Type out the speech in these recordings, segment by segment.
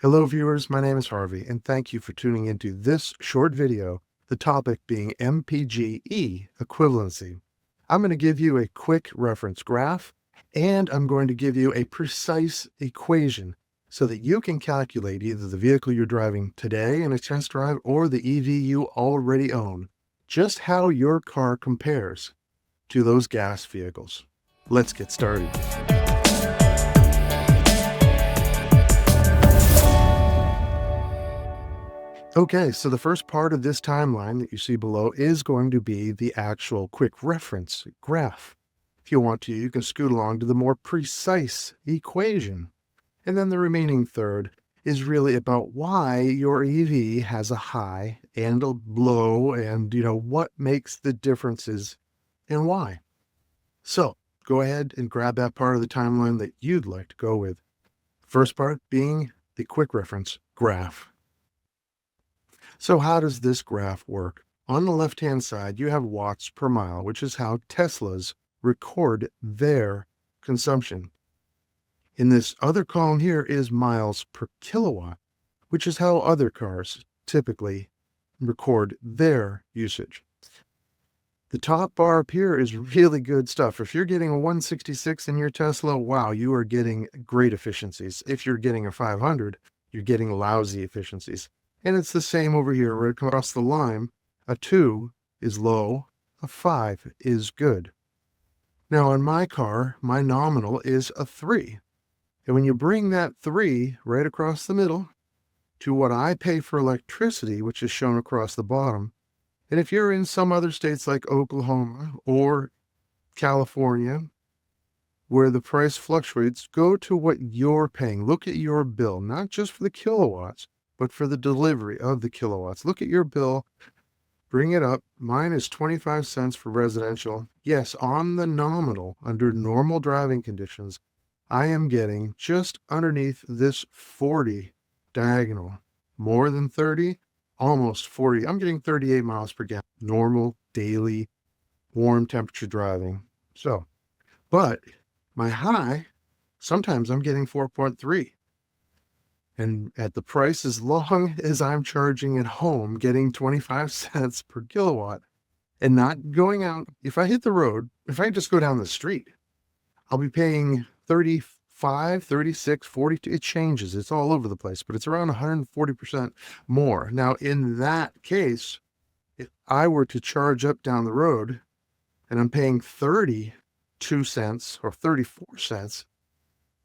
Hello viewers, my name is Harvey and thank you for tuning into this short video, the topic being MPGe equivalency. I'm going to give you a quick reference graph and I'm going to give you a precise equation so that you can calculate either the vehicle you're driving today in a test drive or the EV you already own, just how your car compares to those gas vehicles. Let's get started. Okay, so the first part of this timeline that you see below is going to be the actual quick reference graph. If you want to, you can scoot along to the more precise equation. And then the remaining third is really about why your EV has a high and a low and, what makes the differences and why. So go ahead and grab that part of the timeline that you'd like to go with. First part being the quick reference graph. So how does this graph work? On the left-hand side, you have watts per mile, which is how Teslas record their consumption. In this other column here is miles per kilowatt, which is how other cars typically record their usage. The top bar up here is really good stuff. If you're getting a 166 in your Tesla, wow, you are getting great efficiencies. If you're getting a 500, you're getting lousy efficiencies. And it's the same over here, right across the line. A 2 is low, a 5 is good. Now on my car, my nominal is a 3. And when you bring that 3 right across the middle to what I pay for electricity, which is shown across the bottom, and if you're in some other states like Oklahoma or California, where the price fluctuates, go to what you're paying. Look at your bill, not just for the kilowatts, but for the delivery of the kilowatts. Look at your bill, bring it up. Mine is 25 cents for residential. Yes, on the nominal, under normal driving conditions, I am getting just underneath this 40 diagonal. More than 30, almost 40. I'm getting 38 miles per gallon. Normal, daily, warm temperature driving. So, but my high, sometimes I'm getting 4.3. And at the price as long as I'm charging at home, getting 25 cents per kilowatt and not going out. If I hit the road, if I just go down the street, I'll be paying 35, 36, 42. It changes. It's all over the place, but it's around 140% more. Now, in that case, if I were to charge up down the road and I'm paying 32 cents or 34 cents,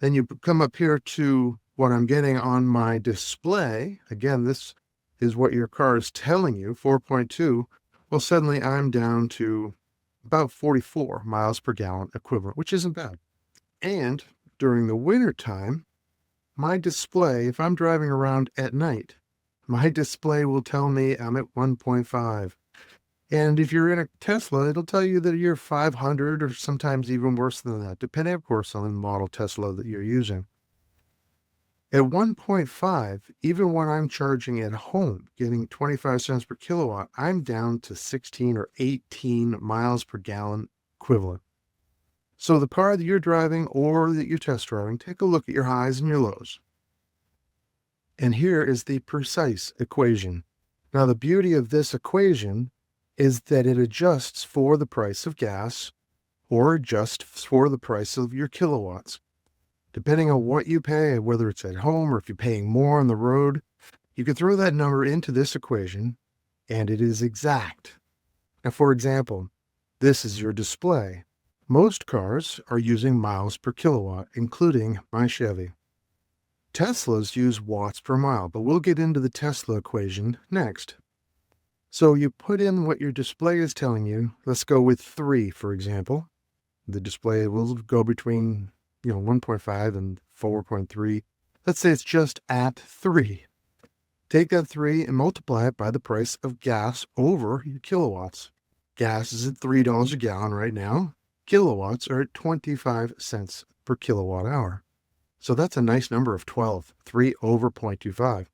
then you come up here to what I'm getting on my display. Again, this is what your car is telling you, 4.2. Well, suddenly I'm down to about 44 miles per gallon equivalent, which isn't bad. And during the winter time, my display, if I'm driving around at night, my display will tell me I'm at 1.5. And if you're in a Tesla, it'll tell you that you're 500 or sometimes even worse than that, depending, of course, on the model Tesla that you're using. At 1.5, even when I'm charging at home, getting 25 cents per kilowatt, I'm down to 16 or 18 miles per gallon equivalent. So the car that you're driving or that you're test driving, take a look at your highs and your lows. And here is the precise equation. Now, the beauty of this equation is that it adjusts for the price of gas or adjusts for the price of your kilowatts. Depending on what you pay, whether it's at home or if you're paying more on the road, you can throw that number into this equation and it is exact. Now, for example, this is your display. Most cars are using miles per kilowatt, including my Chevy. Teslas use watts per mile, but we'll get into the Tesla equation next. So you put in what your display is telling you. Let's go with 3, for example. The display will go between 1.5 and 4.3. Let's say it's just at 3. Take that 3 and multiply it by the price of gas over your kilowatts. Gas is at $3 a gallon right now. Kilowatts are at 25 cents per kilowatt hour. So that's a nice number of 12. 3 over 0.25.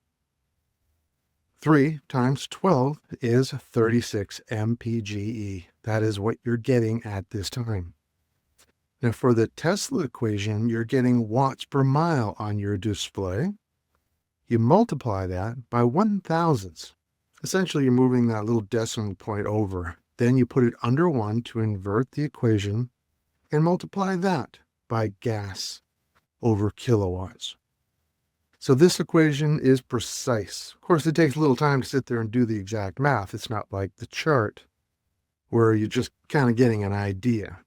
3 times 12 is 36 MPGe. That is what you're getting at this time. Now for the Tesla equation, you're getting watts per mile on your display. You multiply that by 1,000ths. Essentially, you're moving that little decimal point over. Then you put it under 1 to invert the equation and multiply that by gas over kilowatts. So this equation is precise. Of course, it takes a little time to sit there and do the exact math. It's not like the chart where you're just kind of getting an idea.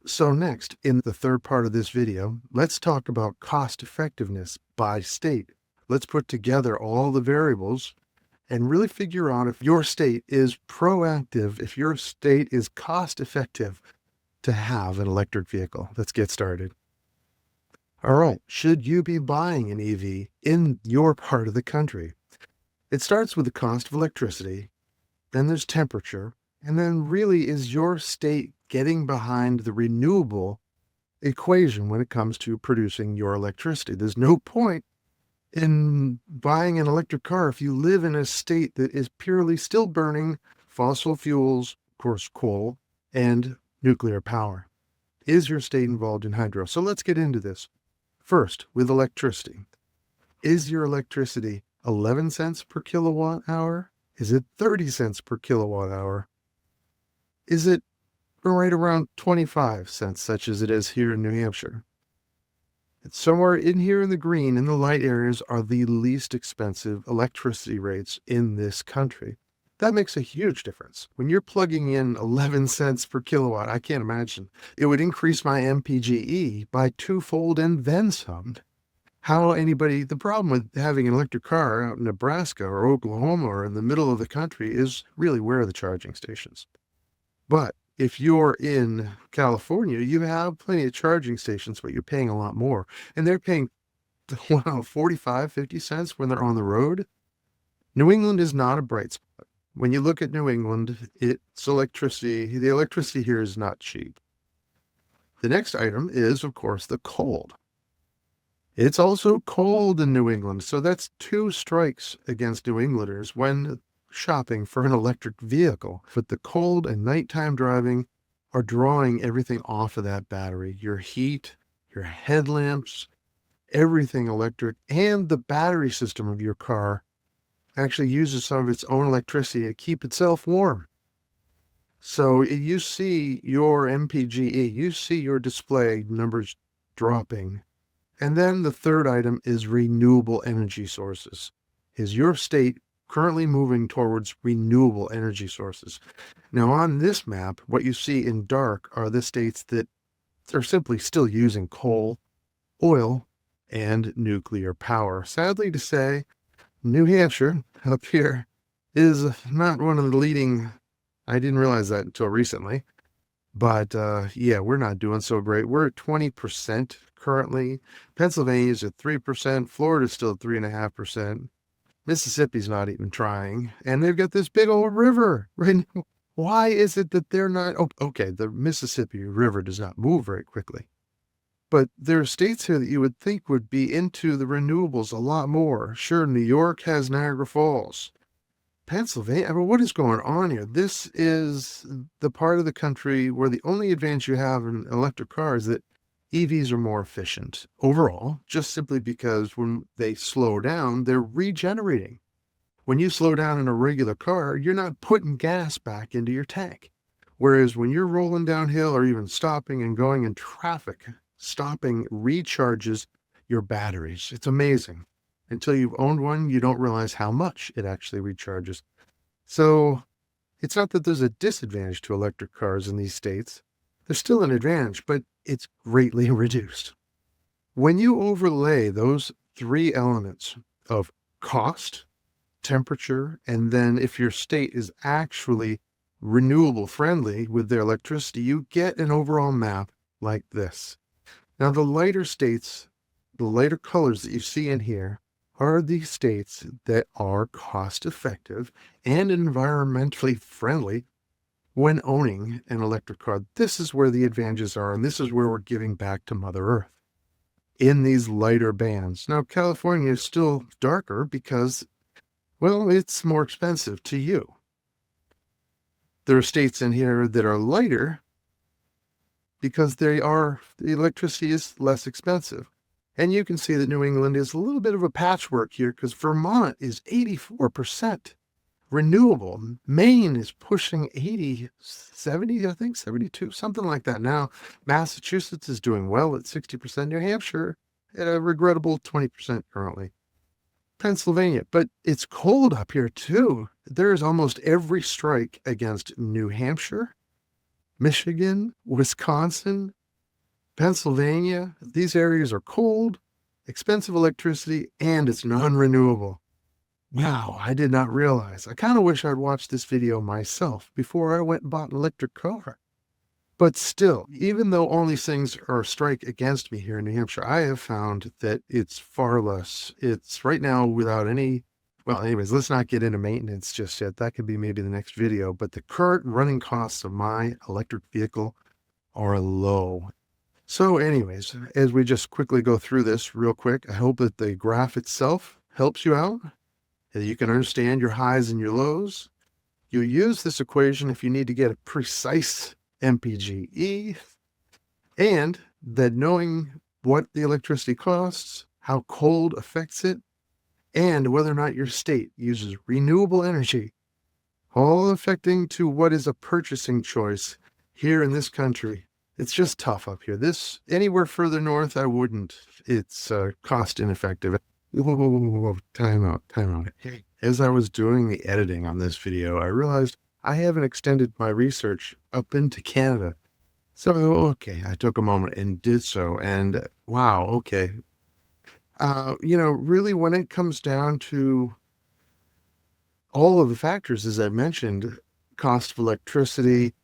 So next, in the third part of this video, let's talk about cost effectiveness by state. Let's put together all the variables and really figure out if your state is proactive, if your state is cost effective to have an electric vehicle. Let's get started. All right, should you be buying an EV in your part of the country? It starts with the cost of electricity, then there's temperature, and then really is your state getting behind the renewable equation when it comes to producing your electricity. There's no point in buying an electric car if you live in a state that is purely still burning fossil fuels, of course, coal, and nuclear power. Is your state involved in hydro? So let's get into this. First, with electricity. Is your electricity 11 cents per kilowatt hour? Is it 30 cents per kilowatt hour? Is it right around 25 cents, such as it is here in New Hampshire? It's somewhere in here in the green, in the light areas, are the least expensive electricity rates in this country. That makes a huge difference. When you're plugging in 11 cents per kilowatt, I can't imagine. It would increase my MPGe by twofold and then some. The problem with having an electric car out in Nebraska or Oklahoma or in the middle of the country is really where are the charging stations. But if you're in California, you have plenty of charging stations, but you're paying a lot more. And they're paying 45, 50 cents when they're on the road. New England is not a bright spot. When you look at New England, the electricity here is not cheap. The next item is, of course, the cold. It's also cold in New England, so that's two strikes against New Englanders when shopping for an electric vehicle. But the cold and nighttime driving are drawing everything off of that battery. Your heat, your headlamps, everything electric, and the battery system of your car actually uses some of its own electricity to keep itself warm. So you see your MPGe, you see your display numbers dropping. And then the third item is renewable energy sources. Is your state currently moving towards renewable energy sources? Now on this map, what you see in dark are the states that are simply still using coal, oil, and nuclear power. Sadly to say, New Hampshire up here is not one of the leading. I didn't realize that until recently. But yeah, we're not doing so great. We're at 20% currently. Pennsylvania's at 3%. Florida's still at 3.5%. Mississippi's not even trying. And they've got this big old river right now. Why is it that they're not? Oh, okay, the Mississippi River does not move very quickly. But there are states here that you would think would be into the renewables a lot more. Sure, New York has Niagara Falls. Pennsylvania, I mean, what is going on here? This is the part of the country where the only advantage you have in an electric car is that EVs are more efficient overall, just simply because when they slow down, they're regenerating. When you slow down in a regular car, you're not putting gas back into your tank. Whereas when you're rolling downhill or even stopping and going in traffic, stopping recharges your batteries. It's amazing. Until you've owned one, you don't realize how much it actually recharges. So it's not that there's a disadvantage to electric cars in these states. There's still an advantage, but it's greatly reduced. When you overlay those three elements of cost, temperature, and then if your state is actually renewable friendly with their electricity, you get an overall map like this. Now, the lighter states, the lighter colors that you see in here are the states that are cost effective and environmentally friendly when owning an electric car. This is where the advantages are, and this is where we're giving back to Mother Earth in these lighter bands. Now, California is still darker because, well, it's more expensive to you. There are states in here that are lighter because the electricity is less expensive. And you can see that New England is a little bit of a patchwork here because Vermont is 84% renewable. Maine is pushing 80, 70, I think, 72, something like that. Now, Massachusetts is doing well at 60%. New Hampshire at a regrettable 20% currently. Pennsylvania, but it's cold up here too. There's almost every strike against New Hampshire, Michigan, Wisconsin, Pennsylvania. These areas are cold, expensive electricity, and it's non-renewable. Wow, I did not realize. I kind of wish I'd watched this video myself before I went and bought an electric car. But still, even though all these things are strike against me here in New Hampshire, I have found that it's far less. It's right now without any, well, anyways, let's not get into maintenance just yet. That could be maybe the next video. But the current running costs of my electric vehicle are low. So anyways, as we just quickly go through this real quick, I hope that the graph itself helps you out, that you can understand your highs and your lows. You use this equation if you need to get a precise MPGe, and that knowing what the electricity costs, how cold affects it, and whether or not your state uses renewable energy, all affecting to what is a purchasing choice here in this country. It's just tough up here. This, anywhere further north, I wouldn't. It's cost ineffective. Whoa, time out. Hey, as I was doing the editing on this video, I realized I haven't extended my research up into Canada. So, okay, I took a moment and did so, and wow, okay. Really when it comes down to all of the factors, as I mentioned, cost of electricity,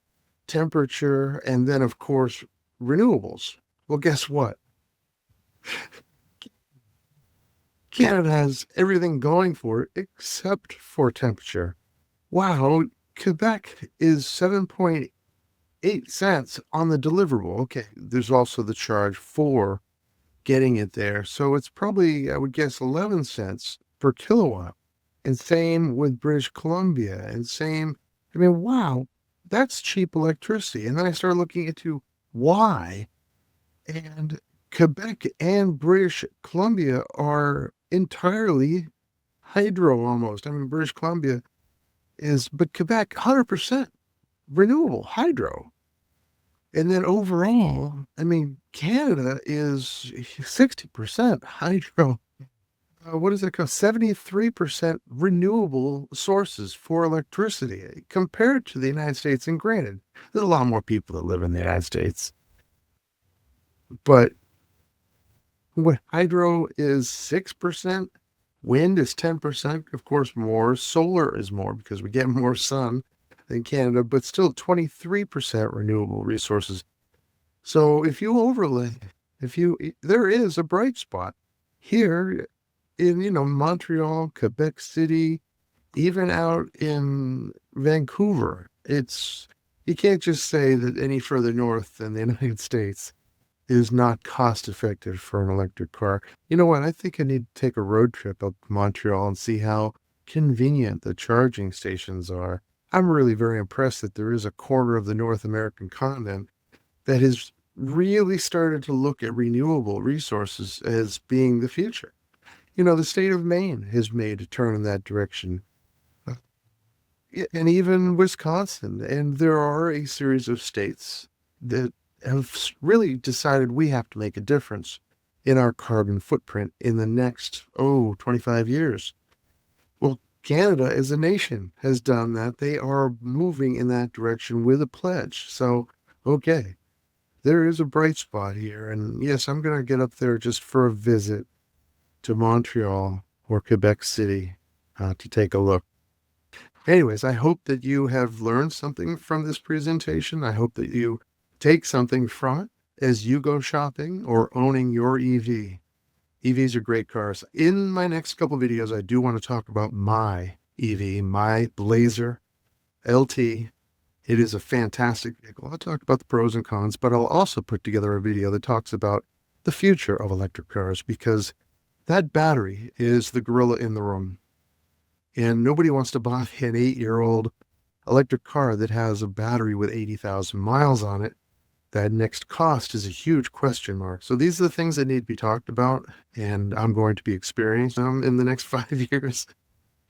temperature, and then of course, renewables. Well, guess what? Canada has everything going for it except for temperature. Wow, Quebec is 7.8 cents on the deliverable. Okay, there's also the charge for getting it there. So it's probably, I would guess, 11 cents per kilowatt. And same with British Columbia. And same, I mean, wow, that's cheap electricity. And then I started looking into why. And Quebec and British Columbia are entirely hydro almost. I mean, British Columbia is, but Quebec, 100% renewable hydro. And then overall, I mean, Canada is 60% hydro. What does it cost? 73% renewable sources for electricity compared to the United States. And granted, there's a lot more people that live in the United States. But what hydro is 6%, wind is 10%, of course, more. Solar is more because we get more sun than Canada, but still 23% renewable resources. So if you overlay, there is a bright spot here in, Montreal, Quebec City, even out in Vancouver. You can't just say that any further north than the United States is not cost effective for an electric car. You know what? I think I need to take a road trip up to Montreal and see how convenient the charging stations are. I'm really very impressed that there is a corner of the North American continent that has really started to look at renewable resources as being the future. The state of Maine has made a turn in that direction. And even Wisconsin. And there are a series of states that have really decided we have to make a difference in our carbon footprint in the next, 25 years. Well, Canada as a nation has done that. They are moving in that direction with a pledge. So, okay, there is a bright spot here. And yes, I'm going to get up there just for a visit to Montreal or Quebec City to take a look. Anyways, I hope that you have learned something from this presentation. I hope that you take something from it as you go shopping or owning your EV. EVs are great cars. In my next couple videos, I do want to talk about my EV, my Blazer LT. It is a fantastic vehicle. I'll talk about the pros and cons, but I'll also put together a video that talks about the future of electric cars because that battery is the gorilla in the room. And nobody wants to buy an 8-year-old electric car that has a battery with 80,000 miles on it That next cost is a huge question mark. So these are the things that need to be talked about, and I'm going to be experiencing them in the next 5 years.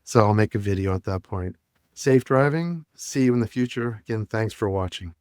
So I'll make a video at that point. Safe driving. See you in the future. Again, thanks for watching.